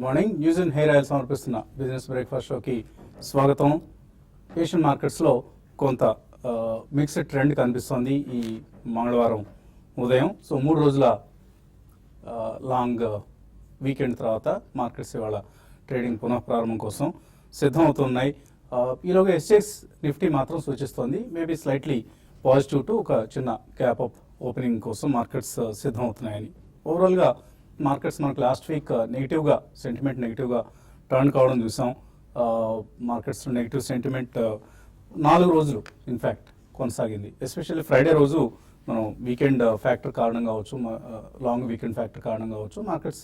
Morning news and hair oil సమర్పిస్తున్న business breakfast షోకి స్వాగతం. ఏషియన్ మార్కెట్స్లో కొంత మిక్స్డ్ ట్రెండ్ కనిపిస్తోంది ఈ మంగళవారం ఉదయం. సో 3 రోజుల లాంగ్ వీకెండ్ తర్వాత మార్కెట్స్ ఇవాళ ట్రేడింగ్ పునఃప్రారంభం కోసం సిద్ధమవుతున్నాయి. ఈలోగా ఎస్ఎక్స్ నిఫ్టీ మాత్రం సూచిస్తోంది మేబీ స్లైట్లీ పాజిటివ్ టు ఒక చిన్న క్యాప్ అప్ ఓపెనింగ్ కోసం మార్కెట్స్ సిద్ధమవుతున్నాయని. ఓవరాల్గా మార్కెట్స్ మనకు లాస్ట్ వీక్ నెగిటివ్గా సెంటిమెంట్ నెగిటివ్గా టర్న్ కావడం చూసాం. మార్కెట్స్ నెగిటివ్ సెంటిమెంట్ 4 రోజులు ఇన్ఫ్యాక్ట్ కొనసాగింది. ఎస్పెషల్లీ ఫ్రైడే రోజు మనం వీకెండ్ ఫ్యాక్టర్ కారణం కావచ్చు, లాంగ్ వీకెండ్ ఫ్యాక్టర్ కారణం కావచ్చు, మార్కెట్స్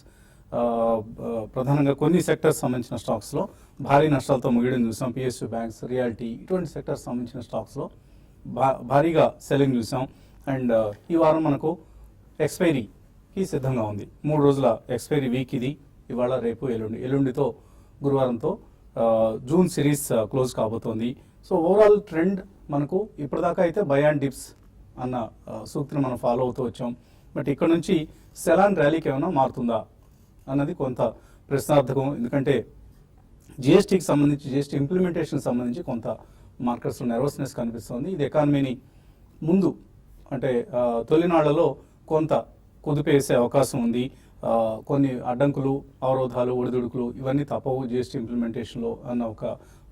ప్రధానంగా కొన్ని సెక్టర్స్ సంబంధించిన స్టాక్స్లో భారీ నష్టాలతో ముగియడం చూసాం. పిఎస్యూ బ్యాంక్స్, రియాలిటీ ఇటువంటి సెక్టర్స్ సంబంధించిన స్టాక్స్లో భారీగా సెల్లింగ్ చూసాం. అండ్ ఈ వారం మనకు ఎక్స్పైరీకి సిద్ధంగా ఉంది. 3 రోజుల ఎక్స్పైరీ వీక్ ఇది. ఇవాళ రేపు ఎల్లుండితో గురువారంతో జూన్ సిరీస్ క్లోజ్ కాబోతోంది. సో ఓవరాల్ ట్రెండ్ మనకు ఇప్పటిదాకా అయితే బై అండ్ డిప్స్ అన్న సూక్తిని మనం ఫాలో అవుతూ వచ్చాం. బట్ ఇక్కడ నుంచి సెలాన్ ర్యాలీకి ఏమైనా మారుతుందా అన్నది కొంత ప్రశ్నార్థకం. ఎందుకంటే జిఎస్టీకి సంబంధించి, జిఎస్టీ ఇంప్లిమెంటేషన్ సంబంధించి కొంత మార్కెట్స్లో నర్వస్నెస్ కనిపిస్తుంది. ఇది ఎకానమీని ముందు అంటే తొలినాళ్లలో కొంత కుదిపేసే అవకాశం ఉంది. కొన్ని అడ్డంకులు, అవరోధాలు, ఒడిదుడుకులు ఇవన్నీ తప్పవు జిఎస్టీ ఇంప్లిమెంటేషన్లో అన్న ఒక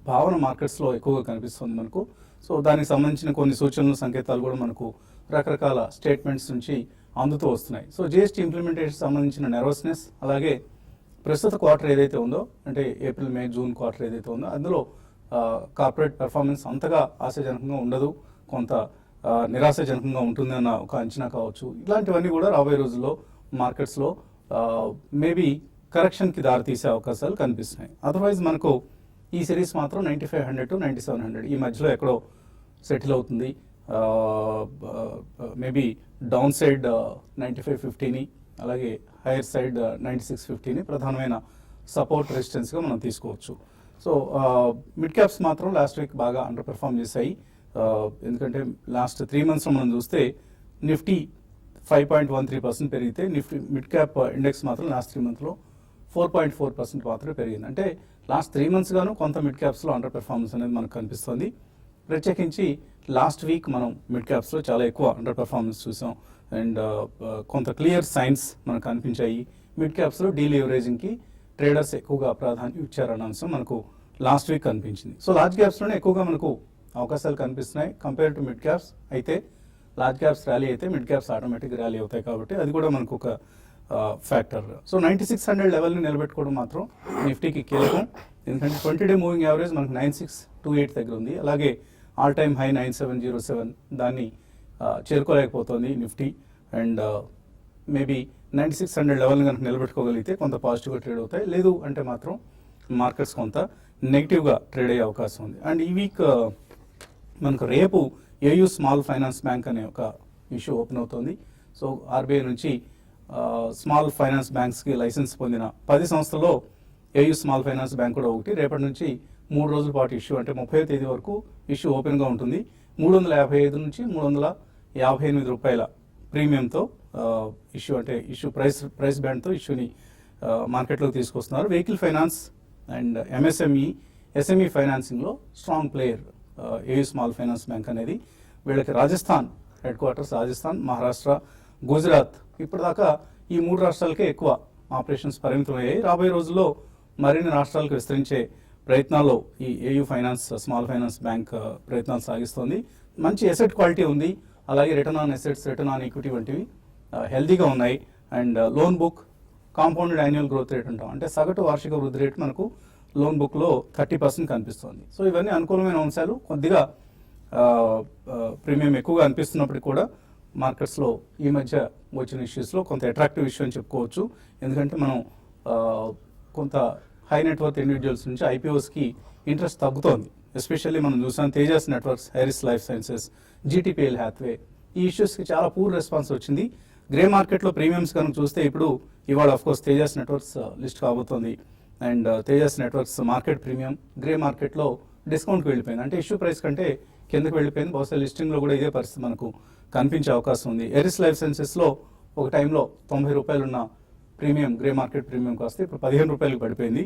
భావన మార్కెట్స్లో ఎక్కువగా కనిపిస్తుంది మనకు. సో దానికి సంబంధించిన కొన్ని సూచనలు, సంకేతాలు కూడా మనకు రకరకాల స్టేట్మెంట్స్ నుంచి అందుతూ వస్తున్నాయి. సో జిఎస్టీ ఇంప్లిమెంటేషన్ సంబంధించిన నర్వస్నెస్, అలాగే ప్రస్తుత క్వార్టర్ ఏదైతే ఉందో అంటే ఏప్రిల్, మే, జూన్ క్వార్టర్ ఏదైతే ఉందో అందులో కార్పొరేట్ పెర్ఫార్మెన్స్ అంతగా ఆశాజనకంగా ఉండదు, కొంత నిరాశాజనకంగా ఉంటుందన్న ఒక అంచనా కావచ్చు. ఇలాంటివన్నీ కూడా రాబోయే రోజుల్లో మార్కెట్స్లో మేబీ కరెక్షన్కి దారితీసే అవకాశాలు కనిపిస్తున్నాయి. అదర్వైజ్ మనకు ఈ సిరీస్ మాత్రం 9500 to 9700 ఈ మధ్యలో ఎక్కడో సెటిల్ అవుతుంది. మేబీ డౌన్ సైడ్ 9550ని, అలాగే హైయర్ సైడ్ 9650ని ప్రధానమైన సపోర్ట్ రెసిస్టెన్స్గా మనం తీసుకోవచ్చు. సో మిడ్ క్యాప్స్ మాత్రం లాస్ట్ వీక్ బాగా అండర్ పెర్ఫామ్ చేశాయి. ఎందుకంటే లాస్ట్ 3 monthsలో మనం చూస్తే నిఫ్టీ 5.13% పెరిగితే నిఫ్టీ మిడ్ క్యాప్ ఇండెక్స్ మాత్రం లాస్ట్ 3 monthsలో 4.4% మాత్రమే పెరిగింది. అంటే లాస్ట్ 3 months గాను కొంత మిడ్ క్యాప్స్లో అండర్ పెర్ఫార్మెన్స్ అనేది మనకు కనిపిస్తుంది. ప్రత్యేకించి లాస్ట్ వీక్ మనం మిడ్ క్యాప్స్లో చాలా ఎక్కువ అండర్ పెర్ఫార్మెన్స్ చూసాం. అండ్ కొంత క్లియర్ సైన్స్ మనకు కనిపించాయి. మిడ్ క్యాప్స్లో డీలివరేజింగ్కి ట్రేడర్స్ ఎక్కువగా ప్రాధాన్యం ఇచ్చారన్న అంశం మనకు లాస్ట్ వీక్ కనిపించింది. సో లార్జ్ క్యాప్స్లోనే ఎక్కువగా మనకు అవకాశాలు కనిపిస్తున్నాయి కంపేర్ టు మిడ్ క్యాప్స్. అయితే లార్జ్ క్యాప్స్ ర్యాలీ అయితే మిడ్ క్యాప్స్ ఆటోమేటిక్ ర్యాలీ అవుతాయి కాబట్టి అది కూడా మనకు ఒక ఫ్యాక్టర్. సో 9600 లెవెల్ని నిలబెట్టుకోవడం మాత్రం నిఫ్టీకి కీలకం. ఎందుకంటే 20-day మూవింగ్ యావరేజ్ మనకు 9628 దగ్గర ఉంది. అలాగే ఆల్ టైమ్ హై 9707 దాన్ని చేరుకోలేకపోతుంది నిఫ్టీ. అండ్ మేబీ 9600 లెవెల్ని కనుక నిలబెట్టుకోగలిగితే కొంత పాజిటివ్గా ట్రేడ్ అవుతాయి. లేదు అంటే మాత్రం మార్కెట్స్ కొంత నెగిటివ్గా ట్రేడ్ అయ్యే అవకాశం ఉంది. అండ్ ఈ వీక్ మనకు రేపు ఏయూ స్మాల్ ఫైనాన్స్ బ్యాంక్ అనే ఒక ఇష్యూ ఓపెన్ అవుతుంది. సో ఆర్బీఐ నుంచి స్మాల్ ఫైనాన్స్ బ్యాంక్స్కి లైసెన్స్ పొందిన 10 సంస్థల్లో ఏయూ స్మాల్ ఫైనాన్స్ బ్యాంక్ కూడా ఒకటి. రేపటి నుంచి 3 రోజుల పాటు ఇష్యూ అంటే 30వ తేదీ వరకు ఇష్యూ ఓపెన్గా ఉంటుంది. 355 నుంచి 358 రూపాయల ప్రీమియంతో ఇష్యూ అంటే ఇష్యూ ప్రైస్ బ్యాండ్తో ఇష్యూని మార్కెట్లోకి తీసుకొస్తున్నారు. వెహికల్ ఫైనాన్స్ అండ్ ఎస్ఎంఈ ఫైనాన్సింగ్లో strong player AU small finance bank అనేది. వీళ్ళకి రాజస్థాన్ హెడ్ క్వార్టర్స్, రాజస్థాన్, మహారాష్ట్ర, గుజరాత్ ఇప్పటిదాకా ఈ 3 రాష్ట్రాలకే ఎక్కువ ఆపరేషన్స్ పరిమితమయ్యాయి. రాబోయే రోజుల్లో మరిన్ని రాష్ట్రాలకు విస్తరించే ప్రయత్నాల్లో ఈ AU finance small finance bank ప్రయత్నాలు సాగిస్తోంది. మంచి ఎసెట్ క్వాలిటీ ఉంది. అలాగే return on assets, return on equity వంటివి హెల్తీగా ఉన్నాయి. And loan book compounded annual growth rate అంటాం, అంటే సగటు వార్షిక వృద్ధి రేటు మనకు లోన్ బుక్లో 30% కనిపిస్తుంది. సో ఇవన్నీ అనుకూలమైన అంశాలు. కొద్దిగా ప్రీమియం ఎక్కువగా అనిపిస్తున్నప్పటికీ కూడా మార్కెట్స్లో ఈ మధ్య వచ్చిన ఇష్యూస్లో కొంత అట్రాక్టివ్ ఇష్యూ అని చెప్పుకోవచ్చు. ఎందుకంటే మనం కొంత హై నెట్వర్త్ ఇండివిజువల్స్ నుంచి ఐపీఓస్కి ఇంట్రెస్ట్ తగ్గుతోంది. ఎస్పెషల్లీ మనం చూసాం Tejas networks, హైరిస్ life sciences, GTPL Hathway ఈ ఇష్యూస్కి చాలా పూర్ రెస్పాన్స్ వచ్చింది. గ్రే మార్కెట్లో ప్రీమియమ్స్ కనుక చూస్తే ఇప్పుడు ఇవాళ ఆఫ్కోర్స్ తేజస్ నెట్వర్క్స్ లిస్ట్ కాబోతోంది. And Tejas networks market premium grey మార్కెట్లో డిస్కౌంట్కి వెళ్ళిపోయింది. అంటే ఇష్యూ ప్రైస్ కంటే కిందకి వెళ్ళిపోయింది. బహుశా లిస్టింగ్లో కూడా ఇదే పరిస్థితి మనకు కనిపించే అవకాశం ఉంది. ఎరిస్ లైఫ్ సైన్సెస్లో ఒక టైంలో 90 రూపాయలు ఉన్న ప్రీమియం గ్రే మార్కెట్ ప్రీమియం కాస్త ఇప్పుడు 15 రూపాయలకు పడిపోయింది.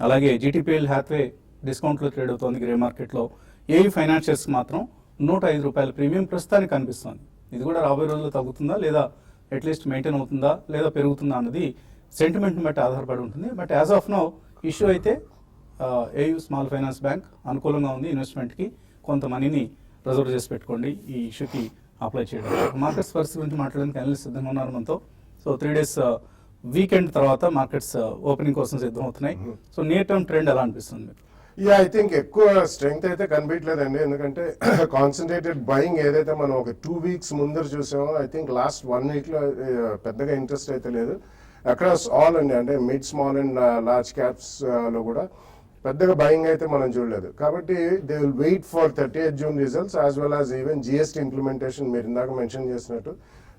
అలాగే జీటీపీఎల్ హ్యాత్వే డిస్కౌంట్లో ట్రేడ్ అవుతోంది గ్రే మార్కెట్లో. ఏఈ ఫైనాన్షియల్స్ మాత్రం 105 రూపాయల ప్రీమియం ప్రస్తుతానికి కనిపిస్తుంది. ఇది కూడా రాబోయే రోజుల్లో తగ్గుతుందా లేదా అట్లీస్ట్ మెయింటైన్ అవుతుందా లేదా పెరుగుతుందా అన్నది సెంటిమెంట్ని బట్టి ఆధారపడి ఉంటుంది. But as of now issue అయితే ఏయూ స్మాల్ ఫైనాన్స్ బ్యాంక్ అనుకూలంగా ఉంది. ఇన్వెస్ట్మెంట్కి కొంత మనీని రిజర్వ్ చేసి పెట్టుకోండి ఈ ఇష్యూకి అప్లై చేయడం. మార్కెట్స్ పరిస్థితి గురించి మాట్లాడడానికి అనలిస్ట్ సిద్ధంగా ఉన్నారు మనతో. సో 3 days వీకెండ్ తర్వాత మార్కెట్స్ ఓపెనింగ్ కోసం సిద్ధం అవుతున్నాయి. సో నియర్ టర్మ్ ట్రెండ్ ఎలా అనిపిస్తుంది మీకు? యా, ఐ థింక్ ఎక్కువ స్ట్రెంగ్త్ అయితే కనిపించలేదండి. ఎందుకంటే కాన్సన్ట్రేటెడ్ బయింగ్ ఏదైతే మనం ఒక 2 weeks ముందర చూసామో, ఐ థింక్ లాస్ట్ 1 week లో పెద్దగా ఇంట్రెస్ట్ అయితే లేదు అక్రాస్ ఆల్ అండి. అంటే mid small and large caps లో కూడా పెద్దగా బయింగ్ అయితే మనం చూడలేదు. కాబట్టి they will wait for 30th June results as well as even GST implementation మీరు ఇందాక మెన్షన్ చేసినట్టు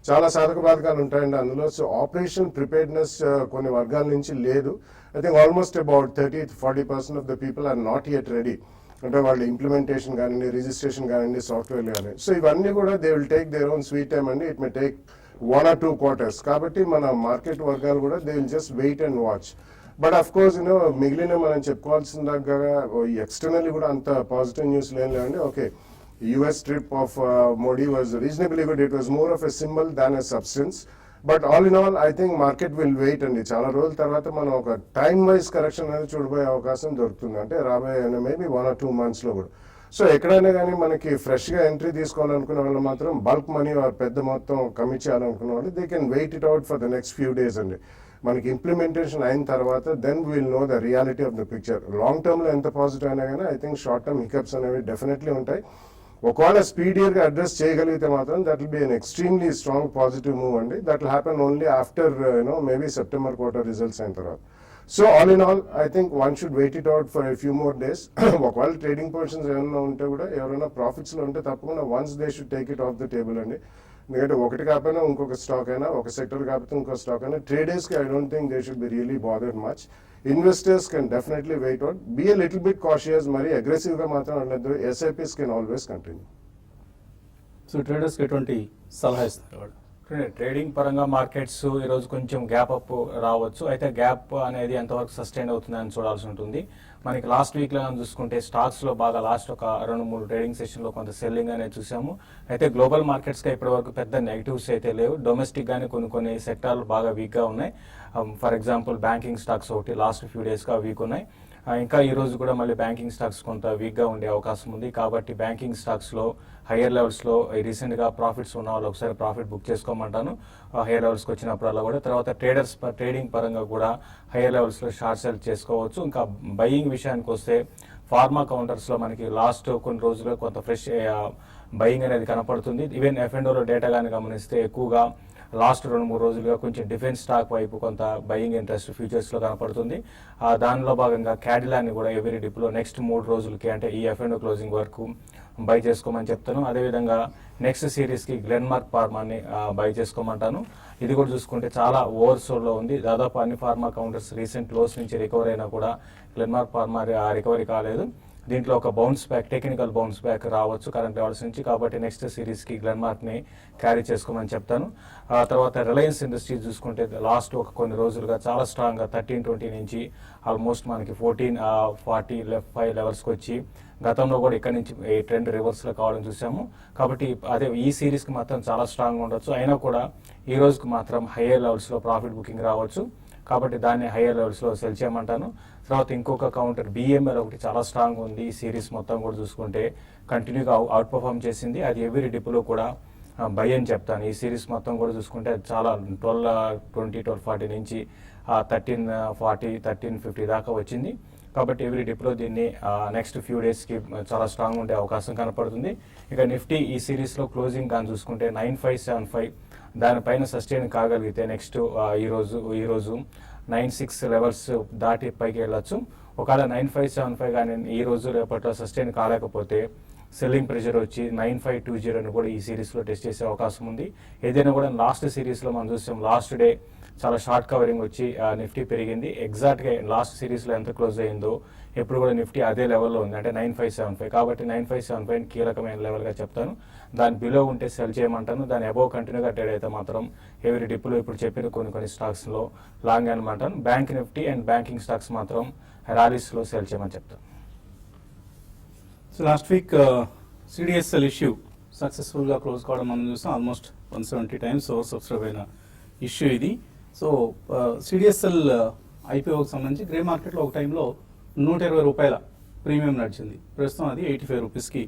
చాలా సాధక బాధకాలు ఉంటాయండి అందులో. సో ఆపరేషన్ ప్రిపేర్డ్నెస్ కొన్ని వర్గాల నుంచి లేదు. I think almost about 30-40% of the people are not yet ready. అంటే వాళ్ళు ఇంప్లిమెంటేషన్ కానివ్వండి, రిజిస్ట్రేషన్ కానివ్వండి, సాఫ్ట్వేర్ కానీ. సో ఇవన్నీ కూడా they will take their own sweet time అండి. It may take 1 or 2 quarters. కాబట్టి మన మార్కెట్ వర్గాలు కూడా they will just wait and watch. But of course మిగిలిన మనం చెప్పుకోవాల్సిన దగ్గర ఎక్స్టర్నల్లీ కూడా అంత పాజిటివ్ న్యూస్ లేదండి. Okay, US trip of Modi was reasonably good. It was more of a symbol than a substance. But all in all, I think market will wait అండి. చాలా రోజుల తర్వాత మనం ఒక టైమ్ వైజ్ కరెక్షన్ అనేది చూడబోయే అవకాశం దొరుకుతుంది. అంటే రాబోయే మేబీ 1 or 2 months లో కూడా. సో ఎక్కడైనా కానీ మనకి ఫ్రెష్గా ఎంట్రీ తీసుకోవాలనుకున్న వాళ్ళు మాత్రం బల్క్ మనీ పెద్ద మొత్తం కమిట్ చేయాలనుకున్న వాళ్ళు they can wait it out for the next few days అండి. మనకి ఇంప్లిమెంటేషన్ అయిన తర్వాత then will know the reality of the picture. Long టర్మ్లో ఎంత పాజిటివ్ అయినా కానీ I think short term hiccups అనేవి డెఫినెట్లీ ఉంటాయి. ఒకవేళ స్పీడియర్గా అడ్రస్ చేయగలిగితే మాత్రం that will be an extremely strong positive move అండి. That will happen only after maybe September quarter results అయిన తర్వాత. So all in all I think one should wait it out for a few more days. ఒకవేళ trading positions ఏమైనా ఉంటే కూడా ఎవరైనా ప్రాఫిట్స్లో ఉంటే తప్పకుండా once they should take it off the table అండి. ఎందుకంటే ఒకటి కాకపోయినా ఇంకొక స్టాక్ అయినా, ఒక సెక్టర్ కాకపోతే ఇంకో స్టాక్ అయినా, ట్రేడర్స్కి I don't think they should be really bothered much. Investors can definitely wait out. Be a little bit cautious. మరి అగ్రెసివ్గా మాత్రం అనలేదు. SIPs can always continue. So ట్రేడర్స్కి ఎటువంటి సలహా ఇస్తున్నారు? ట్రేడింగ్ పరంగా మార్కెట్స్ ఈరోజు కొంచెం గ్యాప్ అప్ రావచ్చు. అయితే గ్యాప్ అనేది ఎంతవరకు సస్టైన్ అవుతుందని చూడాల్సి ఉంటుంది. మనకి లాస్ట్ వీక్లో చూసుకుంటే స్టాక్స్లో బాగా లాస్ట్ ఒక 2-3 ట్రేడింగ్ సెషన్లో కొంత సెల్లింగ్ అనేది చూసాము. అయితే గ్లోబల్ మార్కెట్స్గా ఇప్పటివరకు పెద్ద నెగిటివ్స్ అయితే లేవు. డొమెస్టిక్ కానీ కొన్ని సెక్టార్లు బాగా వీక్గా ఉన్నాయి. ఫర్ ఎగ్జాంపుల్ బ్యాంకింగ్ స్టాక్స్ ఒకటి లాస్ట్ ఫ్యూ డేస్గా వీక్ ఉన్నాయి. ఇంకా ఈ రోజు కూడా మళ్ళీ బ్యాంకింగ్ స్టాక్స్ కొంత వీక్గా ఉండే అవకాశం ఉంది. కాబట్టి బ్యాంకింగ్ స్టాక్స్లో హయ్యర్ లెవెల్స్లో రీసెంట్గా ప్రాఫిట్స్ ఉన్న వాళ్ళు ఒకసారి ప్రాఫిట్ బుక్ చేసుకోమంటాను హయ్యర్ లెవెల్స్కి వచ్చినప్పుడల్లా కూడా. తర్వాత ట్రేడింగ్ పరంగా కూడా హయ్యర్ లెవెల్స్లో షార్ట్ సెల్ చేసుకోవచ్చు. ఇంకా బయింగ్ విషయానికి వస్తే ఫార్మా కౌంటర్స్లో మనకి లాస్ట్ కొన్ని రోజుల్లో కొంత ఫ్రెష్ బయింగ్ అనేది కనపడుతుంది. ఈవెన్ F&Oలో డేటా కానీ గమనిస్తే ఎక్కువగా లాస్ట్ 2-3 రోజులుగా కొంచెం డిఫెన్స్ స్టాక్ వైపు కొంత బయింగ్ ఇంట్రెస్ట్ ఫ్యూచర్స్లో కనపడుతుంది. దానిలో భాగంగా క్యాడిలాని కూడా ఎవరీ డిప్లో నెక్స్ట్ 3 రోజులకి అంటే ఈ F&O క్లోజింగ్ వరకు బై చేసుకోమని చెప్తాను. అదేవిధంగా నెక్స్ట్ సిరీస్కి గ్లెన్మార్క్ ఫార్మాని బై చేసుకోమంటాను. ఇది కూడా చూసుకుంటే చాలా ఓవర్సోల్లో ఉంది. దాదాపు అన్ని ఫార్మా కౌంటర్స్ రీసెంట్ లోస్ నుంచి రికవర్ అయినా కూడా గ్లెన్మార్క్ ఫార్మా రికవరీ కాలేదు. దీంట్లో ఒక bounce back, technical bounce back రావచ్చు కరెంట్ లెవెల్స్ నుంచి. కాబట్టి నెక్స్ట్ సిరీస్కి గ్లెన్మార్క్ని క్యారీ చేసుకోమని చెప్తాను. తర్వాత రిలయన్స్ ఇండస్ట్రీస్ చూసుకుంటే లాస్ట్ ఒక కొన్ని రోజులుగా చాలా స్ట్రాంగ్గా 1320 నుంచి ఆల్మోస్ట్ మనకి 1445 లెవెల్స్కి వచ్చి గతంలో కూడా ఇక్కడ నుంచి ఈ ట్రెండ్ రివర్స్లో కావడం చూసాము. కాబట్టి అదే ఈ సిరీస్కి మాత్రం చాలా స్ట్రాంగ్గా ఉండొచ్చు. అయినా కూడా ఈ రోజుకి మాత్రం హయ్యర్ లెవెల్స్లో ప్రాఫిట్ బుకింగ్ రావచ్చు. కాబట్టి దాన్ని హయ్యర్ లెవెల్స్లో సెల్ చేయమంటాను. తర్వాత ఇంకొక కౌంటర్ BML ఒకటి చాలా స్ట్రాంగ్ ఉంది. ఈ సిరీస్ మొత్తం కూడా చూసుకుంటే కంటిన్యూగా అవుట్ పర్ఫామ్ చేసింది. అది ఎవరీ డిప్లో కూడా బై అని చెప్తాను. ఈ సిరీస్ మొత్తం కూడా చూసుకుంటే అది చాలా 1240 నుంచి 1340, 1350 దాకా వచ్చింది. కాబట్టి ఎవరీ డిప్లో దీన్ని నెక్స్ట్ ఫ్యూ డేస్కి చాలా స్ట్రాంగ్ ఉండే అవకాశం కనపడుతుంది. ఇక నిఫ్టీ ఈ సిరీస్లో క్లోజింగ్ కానీ చూసుకుంటే 9575 దానిపైన సస్టైన్ కాగలిగితే నెక్స్ట్ ఈరోజు 96 లెవెల్స్ దాటి పైకి వెళ్ళచ్చు. ఒకవేళ 9575 కానీ ఈ రోజు రేపట్లో సస్టైన్ కాలేకపోతే సెల్లింగ్ ప్రెషర్ వచ్చి 9520 కూడా ఈ సిరీస్లో టెస్ట్ చేసే అవకాశం ఉంది. ఏదైనా కూడా లాస్ట్ సిరీస్లో మనం చూసాం లాస్ట్ డే చాలా షార్ట్ కవరింగ్ వచ్చి నిఫ్టీ పెరిగింది. ఎగ్జాక్ట్గా లాస్ట్ సిరీస్లో ఎంత క్లోజ్ అయిందో ఇప్పుడు కూడా నిఫ్టీ అదే లెవెల్లో ఉంది, అంటే 9575. కాబట్టి 9575 కీలకమైన లెవెల్గా చెప్తాను. దాని బిలో ఉంటే సెల్ చేయమంటాను, దాని అబోవ్ కంటిన్యూగా ట్రేడ్ అయితే మాత్రం ఎవరి డిప్లో ఇప్పుడు చెప్పిన కొన్ని స్టాక్స్లో లాంగ్ అనమంటాను. Bank Nifty and banking stocks మాత్రం ర్యాలీస్లో సెల్ చేయమని చెప్తాను. So last week CDSL issue సక్సెస్ఫుల్గా క్లోజ్ కావడం మనం చూసాం. ఆల్మోస్ట్ 170 టైమ్స్ ఓవర్ సబ్స్క్రైబ్ అయిన ఇష్యూ ఇది. సో సిడిఎస్ఎల్ ఐపీఓకి సంబంధించి గ్రే మార్కెట్లో ఒక టైంలో 120 రూపాయల ప్రీమియం నడిచింది. ప్రస్తుతం అది 85 రూపీస్కి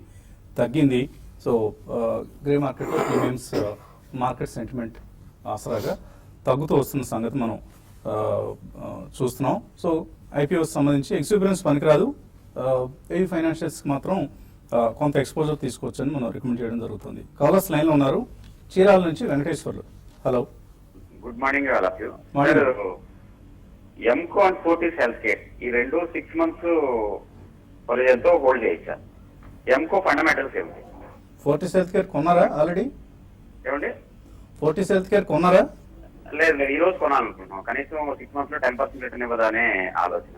తగ్గింది. సో గ్రే మార్కెట్లో ప్రీమియమ్స్ మార్కెట్ సెంటిమెంట్ ఆసరాగా తగ్గుతూ వస్తున్న సంగతి మనం చూస్తున్నాం. సో ఐపీఓకి సంబంధించి ఎక్స్పీరియన్స్ పనికిరాదు, ఏవి ఫైనాన్షియల్స్కి మాత్రం కొంత ఎక్స్పోజర్ తీసుకోవచ్చని మనం రికమెండ్ చేయడం జరుగుతుంది. కాలర్స్ లైన్లో ఉన్నారు. చీరాల నుంచి Venkateswarlu. Hello, good morning all of you. Morning. Emco and Fortis Health Care ఈ రెండు 6 months పరిధితో హోల్డ్ చేయొచ్చా? ఎంకో ఫండమెంటల్స్ ఏమిటి? ఫోర్టీస్ హెల్త్ కేర్ కొన్నారా ఆల్రెడీ? ఏమండి? ఫోర్టీస్ హెల్త్ కేర్ కొన్నారా? లేదు ఈ రోజు కొనాలనుకుంటున్నాం. కనీసం 6 months లో 10% రిటర్న్ ఇవ్వదా అనే ఆలోచన.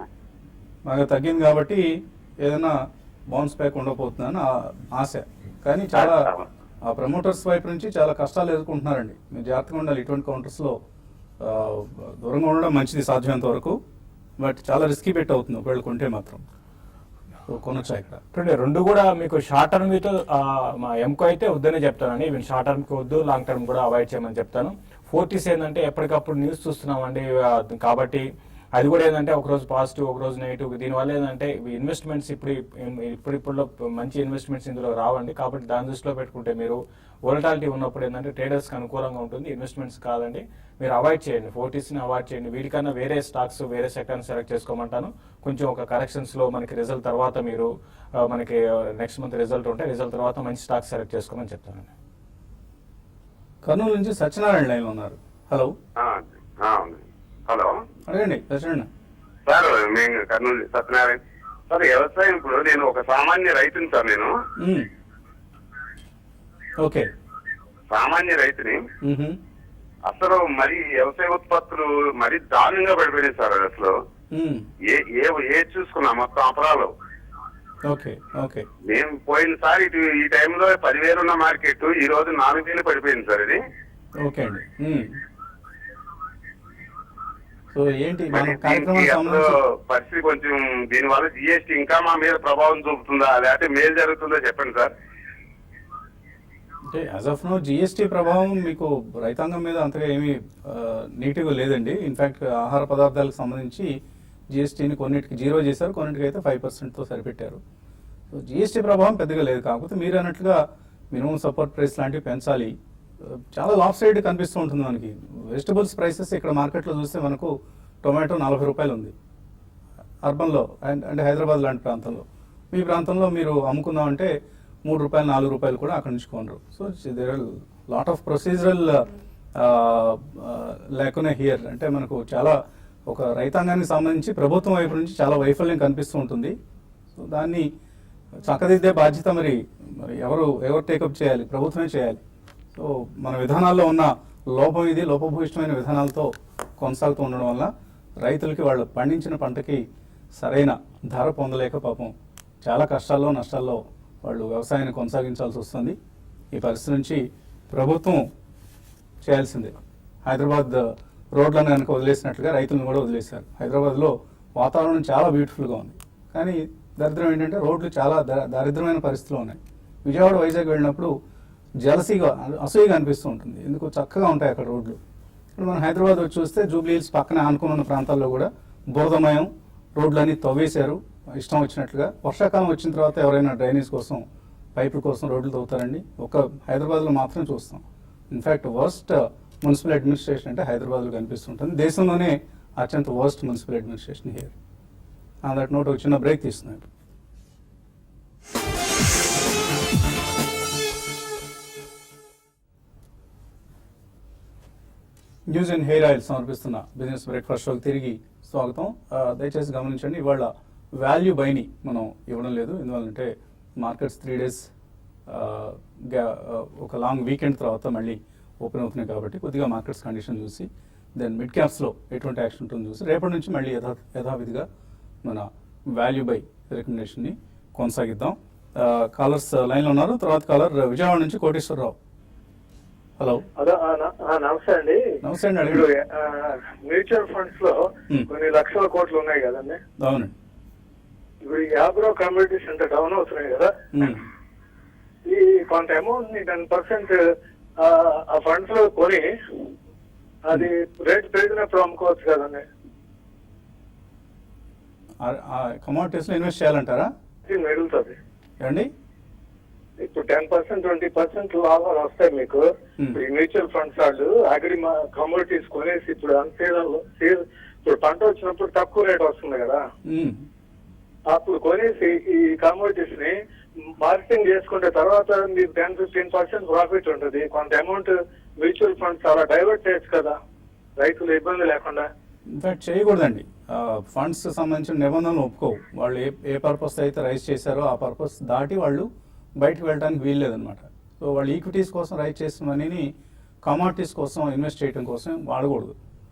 బాగా తగ్గింది కాబట్టి ఏదైనా బౌన్స్ బ్యాక్ ఉండబోతుందని ఆశ. కానీ చాలా ఆ ప్రమోటర్స్ వైపు నుంచి చాలా కష్టాలు ఎదుర్కొంటున్నారండి. మీరు జాగ్రత్తగా ఉండాలి. ఇటువంటి కౌంటర్స్లో దూరంగా ఉండడం మంచిది సాధ్యమైనంత వరకు. బట్ చాలా రిస్కీ బెట్ అవుతుంది ఒకవేళ కొంటే మాత్రం. సో కొనొచ్చా ఇక్కడ? చూడండి, రెండు కూడా మీకు షార్ట్ టర్మ్ అయితే మా ఎంకో అయితే వద్దనే చెప్తానండి. ఈవెన్ షార్ట్ టర్మ్కి వద్దు, లాంగ్ టర్మ్ కూడా అవాయిడ్ చేయమని చెప్తాను. ఫోర్టీస్ ఏంటంటే ఎప్పటికప్పుడు న్యూస్ చూస్తున్నామండి, కాబట్టి అది కూడా ఏంటంటే ఒకరోజు పాజిటివ్ ఒకరోజు నెగిటివ్. దీనివల్ల ఏంటంటే ఇన్వెస్ట్మెంట్స్ ఇప్పుడు మంచి ఇన్వెస్ట్మెంట్స్ ఇందులో రావండి. కాబట్టి దాని దృష్టిలో పెట్టుకుంటే మీరు వోలటాలిటీ ఉన్నప్పుడు ఏంటంటే ట్రేడర్స్కి అనుకూలంగా ఉంటుంది, ఇన్వెస్ట్మెంట్స్ కాదండి. మీరు అవాయిడ్ చేయండి, ఫోర్టీస్ని అవాయిడ్ చేయండి. వీటికన్నా వేరే స్టాక్స్ వేరే సెక్టర్ని సెలెక్ట్ చేసుకోమంటాను. కొంచెం ఒక కరెక్షన్స్లో మనకి రిజల్ట్ తర్వాత మీరు మనకి నెక్స్ట్ మంత్ రిజల్ట్ ఉంటే రిజల్ట్ తర్వాత మంచి స్టాక్స్ సెలెక్ట్ చేసుకోమని చెప్తానండి. కర్నూలు నుంచి సత్యనారాయణ లైన్లో ఉన్నారు. హలో, హలో, అడగండి సత్యనారాయణ. సార్ మేము కర్నూలు సత్యనారాయణ సార్. వ్యవసాయం ఇప్పుడు నేను ఒక సామాన్య రైతుని సార్. నేను ఓకే, సామాన్య రైతుని. అసలు మరి వ్యవసాయ ఉత్పత్తులు మరి దారుణంగా పడిపోయినాయి సార్. అసలు ఏ చూసుకున్నా మొత్తం అపరాలు. Okay okay. మేము పోయినసారి ఈ టైంలో 10,000 ఉన్న మార్కెట్ ఈ రోజు 4,000 పడిపోయింది సార్. ఇది ఓకే అండి. సో ఏంటి మన కార్యక్రమం అసలు పరిస్థితి కొంచెం దీనివల్ల జిఎస్టీ ఇంకా మా మీద ప్రభావం చూపుతుందా లేకపోతే మేలు జరుగుతుందో చెప్పండి సార్. అంటే యాజ్ ఆఫ్ నో జిఎస్టీ ప్రభావం మీకు రైతాంగం మీద అంతగా ఏమీ నెగిటివ్గా లేదండి. ఇన్ఫ్యాక్ట్ ఆహార పదార్థాలకు సంబంధించి జిఎస్టీని కొన్నిటికి 0 చేశారు, కొన్నిటికి అయితే 5%తో సరిపెట్టారు. సో జిఎస్టీ ప్రభావం పెద్దగా లేదు. కాకపోతే మీరు అన్నట్లుగా మినిమం సపోర్ట్ ప్రైస్ లాంటివి పెంచాలి. చాలా లాఫ్ సైడ్ కనిపిస్తూ ఉంటుంది మనకి. వెజిటబుల్స్ ప్రైసెస్ ఇక్కడ మార్కెట్లో చూస్తే మనకు టొమాటో 40 రూపాయలు ఉంది అర్బన్లో అంటే హైదరాబాద్ లాంటి ప్రాంతంలో. మీ ప్రాంతంలో మీరు అమ్ముకుందామంటే 3 రూపాయలు 4 రూపాయలు కూడా అక్కడి నుంచి కొనరు. So there are lot of procedural lacunae here. అంటే మనకు చాలా ఒక రైతాంగానికి సంబంధించి ప్రభుత్వం వైపు నుంచి చాలా వైఫల్యం కనిపిస్తూ ఉంటుంది. సో దాన్ని చక్కదిద్దే బాధ్యత మరి ఎవరు టేకప్ చేయాలి? ప్రభుత్వమే చేయాలి. సో మన విధానాల్లో ఉన్న లోపం ఇది. లోపభూయిష్టమైన విధానాలతో కొనసాగుతూ ఉండడం వల్ల రైతులకి వాళ్ళు పండించిన పంటకి సరైన ధర పొందలేక పాపం చాలా కష్టాల్లో నష్టాల్లో వాళ్ళు వ్యవసాయాన్ని కొనసాగించాల్సి వస్తుంది. ఈ పరిస్థితి నుంచి ప్రభుత్వం చేయాల్సిందే. హైదరాబాద్ రోడ్లను కనుక వదిలేసినట్లుగా రైతులను కూడా వదిలేశారు. హైదరాబాద్లో వాతావరణం చాలా బ్యూటిఫుల్గా ఉంది, కానీ దరిద్రం ఏంటంటే రోడ్లు చాలా దారిద్రమైన పరిస్థితిలో ఉన్నాయి. విజయవాడ వైజాగ్ వెళ్ళినప్పుడు జలసీగా అసూయగా అనిపిస్తూ ఉంటుంది. ఎందుకు చక్కగా ఉంటాయి అక్కడ రోడ్లు. ఇప్పుడు మనం హైదరాబాద్ వచ్చి చూస్తే జూబ్లీ హిల్స్ పక్కన ఆనుకున్న ప్రాంతాల్లో కూడా బురదమయం రోడ్లన్నీ తవ్వేశారు ఇష్టం వచ్చినట్లుగా. వర్షాకాలం వచ్చిన తర్వాత ఎవరైనా డ్రైనేజ్ కోసం పైపుల కోసం రోడ్లు తవ్వుతారండి? ఒక హైదరాబాద్లో మాత్రం చూస్తాం. ఇన్ఫ్యాక్ట్ వర్స్ట్ మున్సిపల్ అడ్మినిస్ట్రేషన్ అంటే హైదరాబాద్లో కనిపిస్తుంటుంది. దేశంలోనే అత్యంత వర్స్ట్ మున్సిపల్ అడ్మినిస్ట్రేషన్ హియర్. ఆ దట్ నోట్ ఒక చిన్న బ్రేక్ తీస్తున్నాను. న్యూస్ అండ్ హెయిర్ ఆయిల్ సమర్పిస్తున్న బిజినెస్ బ్రేక్ఫాస్ట్ షోకి తిరిగి స్వాగతం. దయచేసి గమనించండి, ఇవాళ వాల్యూ బైని మనం ఇవ్వడం లేదు. ఎందువల్లంటే మార్కెట్స్ 3 days ఒక లాంగ్ వీకెండ్ తర్వాత మళ్ళీ ఓపెన్ అవుతున్నాయి కాబట్టి కొద్దిగా మార్కెట్స్ కండిషన్ చూసి దెన్ మిడ్ క్యాప్స్లో ఎటువంటి యాక్షన్ ఉంటుందో చూసి రేపటి నుంచి మళ్ళీ యథావిధిగా మన వాల్యూ బై రికమెండేషన్ని కొనసాగిద్దాం. కాలర్స్ లైన్లో ఉన్నారు. తర్వాత కాలర్ విజయవాడ నుంచి కోటేశ్వరరావు. హలో. నమస్తే అండి. నమస్తే అండి. ఇప్పుడు అడగండి. మ్యూచువల్ ఫండ్స్ లో కొన్ని లక్షల కోట్లు ఉన్నాయి కదండి. అవునండి. ఇప్పుడు ఈ ఆగ్రో కమ్యూనిటీస్ ఇంత డౌన్ అవుతున్నాయి కదా, ఈ కొంత అమౌంట్ ని 10% ఆ ఫండ్స్ లో కొని అది రేట్ పెరిగినప్పుడు అమ్ముకోవచ్చు కదండి. కమోడిటీస్లో ఇన్వెస్ట్ చేయాలంటారా? ఇది మిగులుతుంది ఏమండి? ఇప్పుడు 10% 20% లాభాలు వస్తాయి మీకు. ఇప్పుడు ఈ మ్యూచువల్ ఫండ్స్ వాళ్ళు అగ్రి కమోడిటీస్ కొనేసి ఇప్పుడు ఇప్పుడు పంట వచ్చినప్పుడు తక్కువ రేట్ వస్తుంది కదా, అప్పుడు కొనేసి ఈ కమోడిటీస్ ని మార్కెటింగ్ చేసుకుంటే తర్వాత మీకు 10-15% ప్రాఫిట్ ఉంటుంది. కొంత అమౌంట్ మ్యూచువల్ ఫండ్స్ అలా డైవర్ట్ చేయొచ్చు కదా రైతులు ఇబ్బంది లేకుండా. ఇన్ఫాక్ట్ చేయకూడదండి. ఫండ్స్ సంబంధించిన నిబంధనలు ఒప్పుకోవు. వాళ్ళు ఏ పర్పస్ అయితే రైజ్ చేశారో ఆ పర్పస్ దాటి వాళ్ళు బయటకు వెళ్ళడానికి వీల్లేదనమాట. సో వాళ్ళు ఈక్విటీస్ కోసం రైజ్ చేసిన మనీని కమాడిటీస్ కోసం ఇన్వెస్ట్ చేయడం కోసం వాడకూడదు.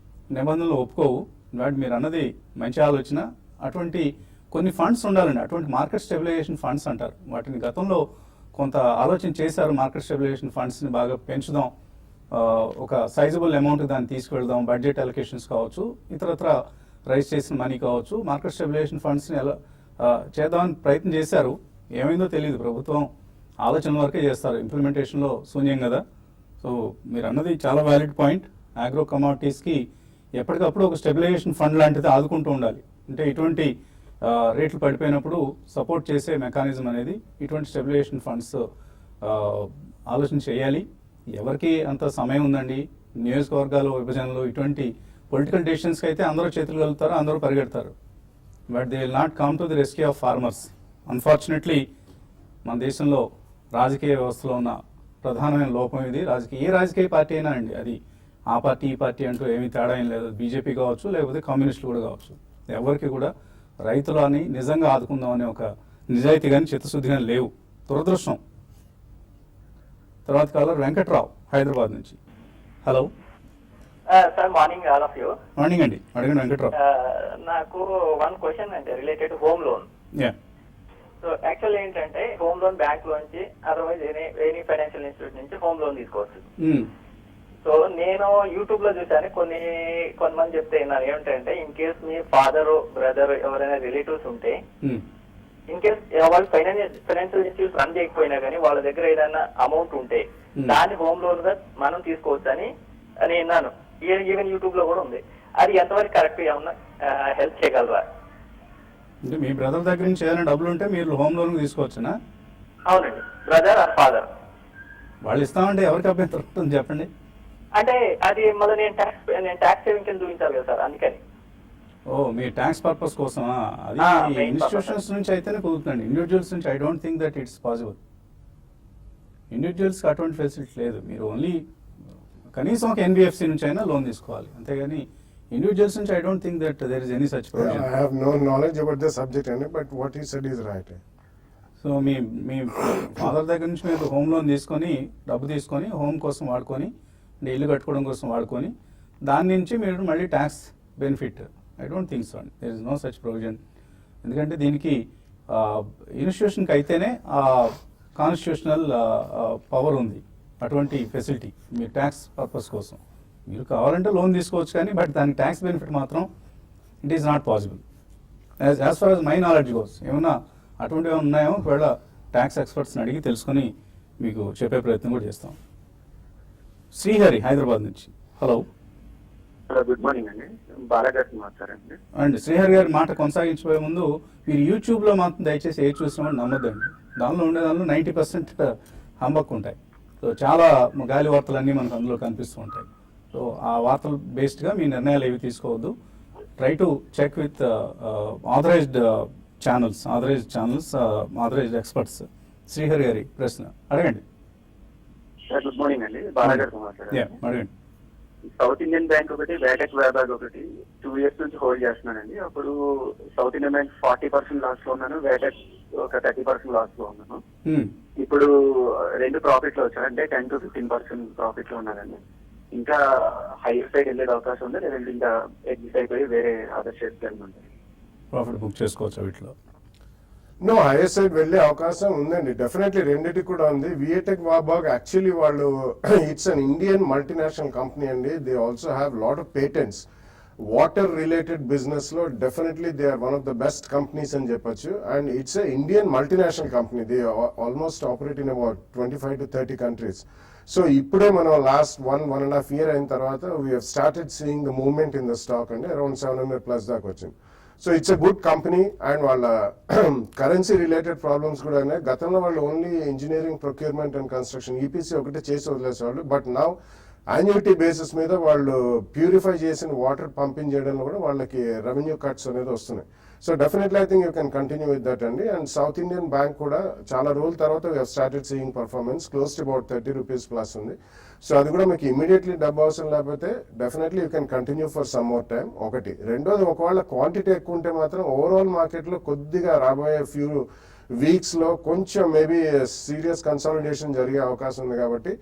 నిబంధనలు ఒప్పుకోవు. ఇన్ఫాక్ట్ మీరు అన్నది మంచి ఆలోచన. అటువంటి కొన్ని ఫండ్స్ ఉండాలండి. అటువంటి మార్కెట్ స్టెబిలైజేషన్ ఫండ్స్ అంటారు వాటిని. గతంలో కొంత ఆలోచన చేశారు. మార్కెట్ స్టెబిలైజేషన్ ఫండ్స్ని బాగా పెంచుదాం, ఒక సైజబుల్ అమౌంట్ దాన్ని తీసుకువెళ్దాం, బడ్జెట్ అలొకేషన్స్ కావచ్చు, ఇతరత్ర రైజ్ చేసిన మనీ కావచ్చు, మార్కెట్ స్టెబిలైజేషన్ ఫండ్స్ని ఎలా చేద్దామని ప్రయత్నం చేశారు. ఏమైందో తెలియదు. ప్రభుత్వం ఆలోచన వరకే చేస్తారు, ఇంప్లిమెంటేషన్లో శూన్యం కదా. సో మీరు అన్నది చాలా వ్యాలిడ్ పాయింట్. ఆగ్రో కమోడిటీస్కి ఎప్పటికప్పుడు ఒక స్టెబిలైజేషన్ ఫండ్ లాంటిది ఆదుకుంటూ ఉండాలి. అంటే ఇటువంటి రేట్లు పడిపోయినప్పుడు సపోర్ట్ చేసే మెకానిజం అనేది ఇటువంటి స్టెబిలైజేషన్ ఫండ్స్ ఆలోచన చేయాలి. ఎవరికి అంత సమయం ఉందండి? నియోజకవర్గాలు విభజనలు ఇటువంటి పొలిటికల్ డెసిషన్స్కి అయితే అందరూ చేతులు కలుగుతారు, అందరూ పరిగెడతారు. But they will not come to the rescue of farmers. Unfortunately మన దేశంలో రాజకీయ వ్యవస్థలో ఉన్న ప్రధానమైన లోపం ఇది. ఏ రాజకీయ పార్టీ అయినా అండి, అది ఆ పార్టీ ఈ పార్టీ అంటూ ఏమీ తేడా ఏం లేదు. బీజేపీ కావచ్చు, లేకపోతే కమ్యూనిస్టులు కూడా కావచ్చు. ఎవరికి కూడా రైతులని నిజంగా ఆదుకుందాం అనే ఒక నిజాయితీ కానీ చిత్తశుద్ధి కానీ లేవు. దురదృష్టం. తర్వాత కాలర్ వెంకట్రావు హైదరాబాద్ నుంచి. Hello sir, morning all of you. Morning అండి. అడగండి వెంకట్రావు. నాకు వన్ క్వశ్చన్ అంటే related home loan. So actual ఏంటంటే హోమ్ లోన్ బ్యాంక్ లోంచి అదర్వైజ్ ఎనీ ఫైనాన్షియల్ ఇన్స్టిట్యూట్ నుంచి హోమ్ లోన్ తీసుకోవచ్చు. సో నేను యూట్యూబ్ లో చూసాను, కొంతమంది చెప్తే విన్నాను. ఏమిటంటే in case me father brother ఎవరైనా రిలేటివ్స్ ఉంటే, ఇన్ కేస్ వాళ్ళు ఫైనాన్షియల్ ఇన్స్టిట్యూట్ రన్ చేయకపోయినా కానీ వాళ్ళ దగ్గర ఏదైనా అమౌంట్ ఉంటే దాన్ని హోమ్ లోన్ గా మనం తీసుకోవచ్చు అని విన్నాను. ఈవెన్ యూట్యూబ్ లో కూడా ఉంది. అది ఎంతవరకు కరెక్ట్, ఏమన్నా హెల్ప్ చేయగలరా? అంటే మీ బ్రదర్ దగ్గర నుంచి ఏదైనా డబ్బులు ఉంటే మీరు హోమ్ లోన్ తీసుకోవచ్చునా? అవునండి, బ్రదర్ ఆర్ ఫాదర్. వాళ్ళు ఇస్తామంటే ఎవరికి అభ్యంతరం ఉంటుంది చెప్పండి? అంటే అది మళ్ళీ నేను ట్యాక్స్ సేవింగ్ కింద చూపించాలి కదా సార్, అందుకని. ఓ, మీ ట్యాక్స్ పర్పస్ కోసమా? అది ఇన్స్టిట్యూషన్స్ నుంచి అయితేనే కుదురుతుందండి. ఇండివిజువల్స్ నుంచి I don't think that it's possible. ఇండివిజువల్స్కి అటువంటి ఫెసిలిటీ లేదు. మీరు ఓన్లీ కనీసం ఒక ఎన్బిఎఫ్సి నుంచి అయినా లోన్ తీసుకోవాలి, అంతేగాని ఇండివిజువల్స్ నుంచి I don't think that there is any such provision. I have no knowledge about the subject, but what he said is right. So me father దగ్గర నుంచి మీరు హోమ్ లోన్ తీసుకొని డబ్బు తీసుకొని హోమ్ కోసం వాడుకొని, అంటే ఇల్లు కట్టుకోవడం కోసం వాడుకొని, దాని నుంచి మీరు మళ్ళీ tax benefit I don't think so. There is no such provision. ఎందుకంటే దీనికి ఇన్స్టిట్యూషన్కి అయితేనే కాన్స్టిట్యూషనల్ పవర్ ఉంది అటువంటి ఫెసిలిటీ. మీరు ట్యాక్స్ పర్పస్ కోసం మీరు కావాలంటే లోన్ తీసుకోవచ్చు, కానీ బట్ దానికి ట్యాక్స్ బెనిఫిట్ మాత్రం it is not possible as far as my knowledge goes. ఏమన్నా అటువంటివి ఏమైనా ఉన్నాయో ఒకవేళ ట్యాక్స్ ఎక్స్పర్ట్స్ని అడిగి తెలుసుకొని మీకు చెప్పే ప్రయత్నం కూడా చేస్తాం. శ్రీహరి హైదరాబాద్ నుంచి. హలో. గుడ్ మార్నింగ్ అండి, బాలాగారు మాట్లాడండి. అండి శ్రీహరి గారి మాట కొనసాగించబోయే ముందు మీరు యూట్యూబ్లో మాత్రం దయచేసి ఏ చూసినామని నమ్మొద్దండి. దానిలో ఉండే దానిలో 90% హంబక్ ఉంటాయి. సో చాలా గాలి వార్తలన్నీ మనకు అందులో కనిపిస్తూ ఉంటాయి. సో ఆ వార్తలు బేస్డ్గా మీ నిర్ణయాలు ఏవి తీసుకోవద్దు. Try to check with authorised channels, authorised experts. Srihari గారి ప్రశ్న అడగండి. సార్ గుడ్ మార్నింగ్ అండి, బాలాగారు మాట్లాడండి. అడగండి. సౌత్ ఇండియన్ బ్యాంక్ ఒకటి, వేటెక్ వ్యాబాగ్ ఒకటి 2 years నుంచి హోల్డ్ చేస్తున్నానండి. అప్పుడు సౌత్ ఇండియన్ బ్యాంక్ 40% లాస్ లో ఉన్నాను, వేటెక్ ఒక 30% లాస్ లో ఉన్నాను. ఇప్పుడు 2 ప్రాఫిట్ లో వచ్చాను, అంటే 10 to 15% ప్రాఫిట్ లో ఉన్నానండి. ఇంకా హైయర్ సైడ్ వెళ్ళే అవకాశం ఉంది, లేదంటే ఇంకా ఎగ్జిట్ అయిపోయి వేరే అదర్ షేర్స్ వెళ్ళమంటారు? ప్రాఫిట్ బుక్ చేసుకోవచ్చు వీటిలో. నో, హైయర్ సైడ్ వెళ్ళే అవకాశం ఉందండి, డెఫినెట్లీ రెండింటి కూడా ఉంది. విఏటెక్ వాబాగ్ యాక్చువల్లీ వాళ్ళు it's an Indian multinational company అండి. They also have lot of patents. Water related business లో definitely they are one of the best companies అని చెప్పొచ్చు. And it's a Indian multinational company. They almost operate in about 25 to 30 countries. So ఇప్పుడే మనం last 1.5 year అయిన తర్వాత we have started seeing the movement in the stock అండి. Around 700+ దాకా వచ్చింది. So it's a good company. And వాళ్ళ currency related problems కూడా ఉన్నాయి. గతంలో వాళ్ళు only engineering, procurement and construction, EPC ఒకటే చేసి వదిలేసేవాళ్ళు. బట్ నౌ యాన్యుటీ బేసిస్ మీద వాళ్ళు ప్యూరిఫై చేసిన వాటర్ పంపింగ్ చేయడంలో కూడా వాళ్ళకి రెవెన్యూ కట్స్ అనేది వస్తున్నాయి. So definitely I think you can continue with that అండి. అండ్ సౌత్ ఇండియన్ బ్యాంక్ కూడా చాలా రోజుల తర్వాత we have started seeing performance close to about 30 rupees plus ఉంది. సో అది కూడా మీకు ఇమీడియట్లీ డబ్బు అవసరం లేకపోతే definitely you can continue for some more time. ఒకటి. రెండోది, ఒకవేళ క్వాంటిటీ ఎక్కువ ఉంటే మాత్రం ఓవరాల్ మార్కెట్లో కొద్దిగా రాబోయే ఫ్యూ వీక్స్ లో కొంచెం మేబీ సీరియస్ కన్సాలిడేషన్ జరిగే అవకాశం ఉంది. కాబట్టి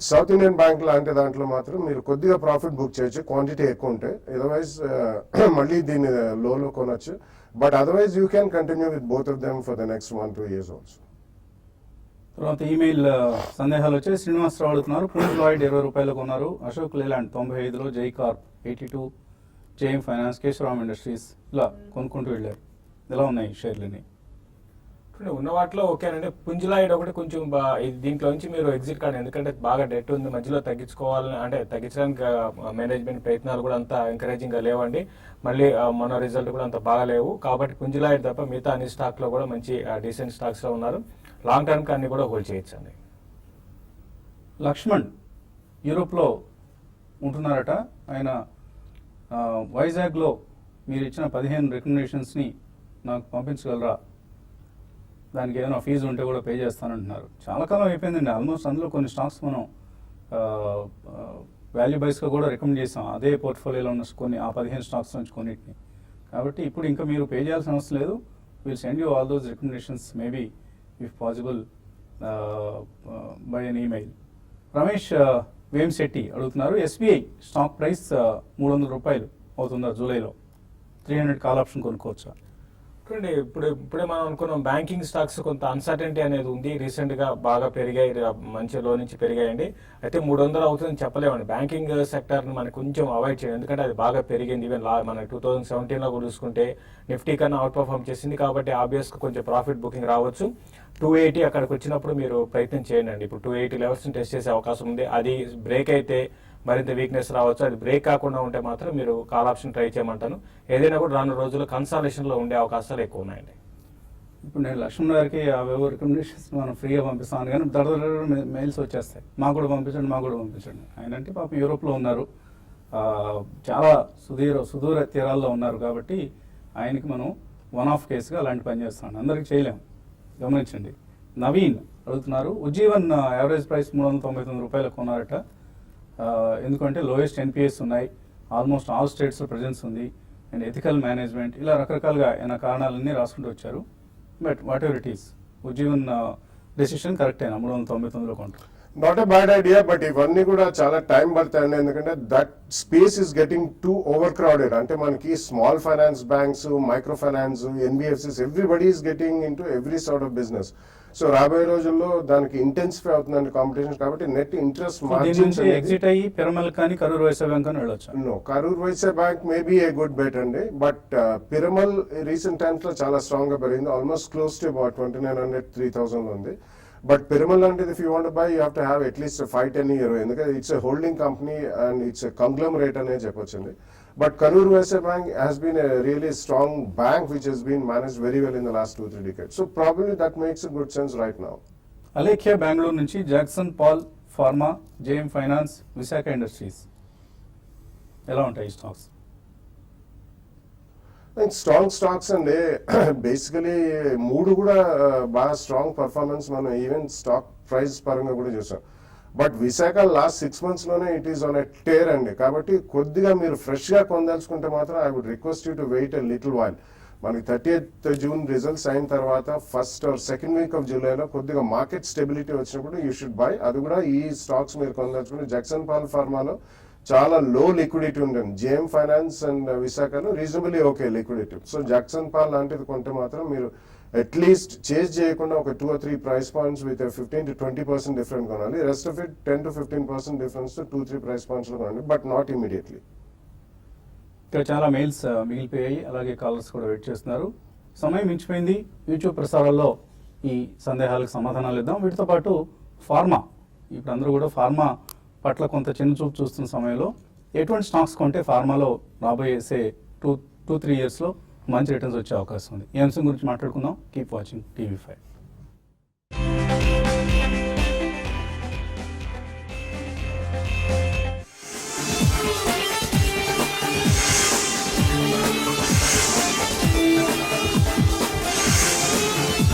సౌత్ ఇండియన్ బ్యాంక్ లాంటి దాంట్లో మాత్రం మీరు కొద్దిగా ప్రాఫిట్ బుక్ చేయొచ్చు క్వాంటిటీ ఎక్కువ ఉంటే. అదర్వైజ్ మళ్ళీ దీన్ని లోలో కొనొచ్చు. But otherwise you can continue with both of them for the next 1-2 years also. తర్వాత ఈమెయిల్ సందేహాలు వచ్చాయి. శ్రీనివాసరావు అడుగుతున్నారు, పూంజ్ లాయిడ్ 20 రూపాయలకు ఉన్నారు, అశోక్ లేలాండ్ 95లో, జై కార్ప్ 82, జేఎం ఫైనాన్స్, కేశవరామ్ ఇండస్ట్రీస్ ఇలా కొనుక్కుంటూ వెళ్ళారు. ఎలా ఉన్నాయి షేర్లని? ఉన్న వాటిలో ఓకేనండి. పుంజులాయిడ్ ఒకటి కొంచెం దీంట్లో నుంచి మీరు ఎగ్జిట్ కాండి, ఎందుకంటే బాగా డెట్ ఉంది, మధ్యలో తగ్గించుకోవాలని అంటే తగ్గించడానికి మేనేజ్మెంట్ ప్రయత్నాలు కూడా అంత ఎంకరేజింగ్ గా లేవండి. మళ్ళీ మన రిజల్ట్ కూడా అంత బాగా లేవు. కాబట్టి పుంజులాయిడ్ తప్ప మిగతా అన్ని స్టాక్ లో కూడా మంచి డీసెంట్ స్టాక్స్ లో ఉన్నారు. లాంగ్ టర్మ్ కి అన్ని కూడా హోల్డ్ చేయొచ్చండి. లక్ష్మణ్ యూరోప్లో ఉంటున్నారట. ఆయన వైజాగ్లో మీరు ఇచ్చిన 15 రికమెండేషన్స్ని నాకు పంపించగలరా, దానికి ఏదైనా ఫీజు ఉంటే కూడా పే చేస్తానంటున్నారు. చాలా కాలం అయిపోయిందండి. ఆల్మోస్ట్ అందులో కొన్ని స్టాక్స్ మనం వాల్యూ బైస్గా కూడా రికమెండ్ చేసాం. అదే పోర్ట్ఫోలియోలో ఉన్న కొన్ని ఆ 15 స్టాక్స్ నుంచి కొన్నిటిని. కాబట్టి ఇప్పుడు ఇంకా మీరు పే చేయాల్సిన అవసరం లేదు. Will send you all those recommendations maybe if possible by an email. Ramesh Vemsetti అడుగుతున్నారు, ఎస్బీఐ స్టాక్ ప్రైస్ 300 రూపాయలు అవుతుందా జూలైలో? 300 కాల్ ఆప్షన్ కొనుక్కోవచ్చా? చూడండి, ఇప్పుడే మనం అనుకున్నాం బ్యాంకింగ్ స్టాక్స్ కొంత అన్సర్టెనిటీ అనేది ఉంది. రీసెంట్ గా బాగా పెరిగాయి, మంచి లో నుంచి పెరిగాయండి. అయితే 300 అవుతుందని చెప్పలేమండి. బ్యాంకింగ్ సెక్టర్ ని మనకి కొంచెం అవాయిడ్ చేయండి, ఎందుకంటే అది బాగా పెరిగింది. ఈవెన్ మన 2017లో కూడా చూసుకుంటే నిఫ్టీ కన్నా అవుట్ పర్ఫార్మ్ చేసింది. కాబట్టి ఆబ్వియస్ గా కొంచెం ప్రాఫిట్ బుకింగ్ రావచ్చు. 280 అక్కడికి వచ్చినప్పుడు మీరు ప్రయత్నం చేయండి. ఇప్పుడు 280 లెవెల్స్ టెస్ట్ చేసే అవకాశం ఉంది. అది బ్రేక్ అయితే మరింత వీక్నెస్ రావచ్చు. అది బ్రేక్ కాకుండా ఉంటే మాత్రం మీరు కాల్ ఆప్షన్ ట్రై చేయమంటాను. ఏదైనా కూడా రాను రోజుల్లో కన్సాలేషన్ లో ఉండే అవకాశాలు ఎక్కువ ఉన్నాయండి. ఇప్పుడు నేను లక్ష్మణ్ గారికి అవేవో రికమెండేషన్స్ మనం ఫ్రీగా పంపిస్తాను, కానీ దడ మెయిల్స్ వచ్చేస్తాయి, మాకు కూడా పంపించండి. ఆయన అంటే పాపం యూరోప్లో ఉన్నారు, చాలా సుదూర తీరాల్లో ఉన్నారు. కాబట్టి ఆయనకి మనం వన్ ఆఫ్ కేసుగా అలాంటి పని చేస్తాం, అందరికి చేయలేము, గమనించండి. నవీన్ అడుగుతున్నారు, ఉజ్జీవన్ యావరేజ్ ప్రైస్ 399 రూపాయలకు కొన్నారట. ఎందుకంటే లోయెస్ట్ ఎన్పిఎస్ ఉన్నాయి, ఆల్మోస్ట్ ఆల్ స్టేట్స్లో ప్రజెన్స్ ఉంది, అండ్ ఎథికల్ మేనేజ్మెంట్, ఇలా రకరకాలుగా ఆయన కారణాలన్నీ రాసుకుంటూ వచ్చారు. But what ever it is, Ujjivan decision correct అయినా 399లో కొంటారు. Not a bad idea, but ఇవన్నీ కూడా చాలా టైం పడతాయండి. ఎందుకంటే that space is getting two over crowded. అంటే మనకి small finance banks, micro finance, NBFCs, everybody is getting in to every sort of business. So రాబోయే రోజుల్లో దానికి ఇంటెన్సిఫై అవుతుందండి కాంపిటీషన్. కాబట్టి నెట్ ఇంట్రెస్ట్ మార్జిన్స్ ఎగ్జిట్ అయ్యి పిరమల్ కానీ కరూర్ వైశ్య బ్యాంక్ అని వెళ్ళొచ్చు. No, Karur Vysya Bank maybe a good bet అండి. బట్ పిరమల్ రీసెంట్ టైమ్స్ లో చాలా స్ట్రాంగ్ గా పెరిగింది, ఆల్మోస్ట్ క్లోజ్ టు అబౌట్ 2900-3000 ఉంది. బట్ పిరమల్ అంటే if you want buy you have to have at least 5-10 year, ఎందుకంటే it's a holding company and it's a conglomerate అనే చెప్పొచ్చండి. But Karur Vysya Bank has been a really strong bank which has been managed very well in the last 2-3 decades. So probably that makes a good sense right now. Alekhya Bengaluru నుంచి, Jagsonpal Pharma, JM Finance, Visaka Industries ఎలా ఉంటాయి ఈ stocks? Strong stocks అండి. Basically మూడు కూడా బాగా strong performance మనం even stock price పరంగా కూడా చూసాం. బట్ విశాఖ లాస్ట్ 6 months లోనే it is on a tear అండి. కాబట్టి కొద్దిగా మీరు ఫ్రెష్ గా కొనదలుచుకుంటే మాత్రం I would request you to wait a little while. మనకి 30th జూన్ రిజల్ట్స్ అయిన తర్వాత first or second week of జూలైలో కొద్దిగా మార్కెట్ స్టెబిలిటీ వచ్చినప్పుడు యూ షుడ్ బై. అది కూడా ఈ స్టాక్స్ మీరు కొనదలుచుకుంటే జక్సన్ పాల్ ఫార్మాలో చాలా లో లిక్విడిటీ ఉంటుంది. జేఎం ఫైనాన్స్ అండ్ విశాఖలో రీజనబుల్లీ ఓకే లిక్విడిటీ. సో జక్సన్ పాల్ లాంటిది కొంటే మాత్రం మీరు అట్లీస్ట్ చేంజ్ చేయకుండా ఒక 2 or 3 price points with 15 to 20% different కొనాలి. Rest of it 10 to 15% difference 2-3 price points లో కొనండి, బట్ నాట్ ఇమీడియట్లీ. ఇక్కడ చాలా మెయిల్స్ మిగిలిపోయాయి, అలాగే కాలర్స్ కూడా వెయిట్ చేస్తున్నారు. సమయం మించిపోయింది. యూట్యూబ్ ప్రసారాల్లో ఈ సందేహాలకు సమాధానాలు ఇద్దాం. వీటితో పాటు ఫార్మా, ఇప్పుడు అందరూ కూడా ఫార్మా పట్ల కొంత చిన్న చూపు చూస్తున్న సమయంలో ఎటువంటి స్టాక్స్ కొంటే ఫార్మాలో రాబోయే 2-3 ఇయర్స్లో మంచి రిటర్న్స్ వచ్చే అవకాశం ఉంది. ఈ అంశం గురించి మాట్లాడుకుందాం. Keep watching TV5.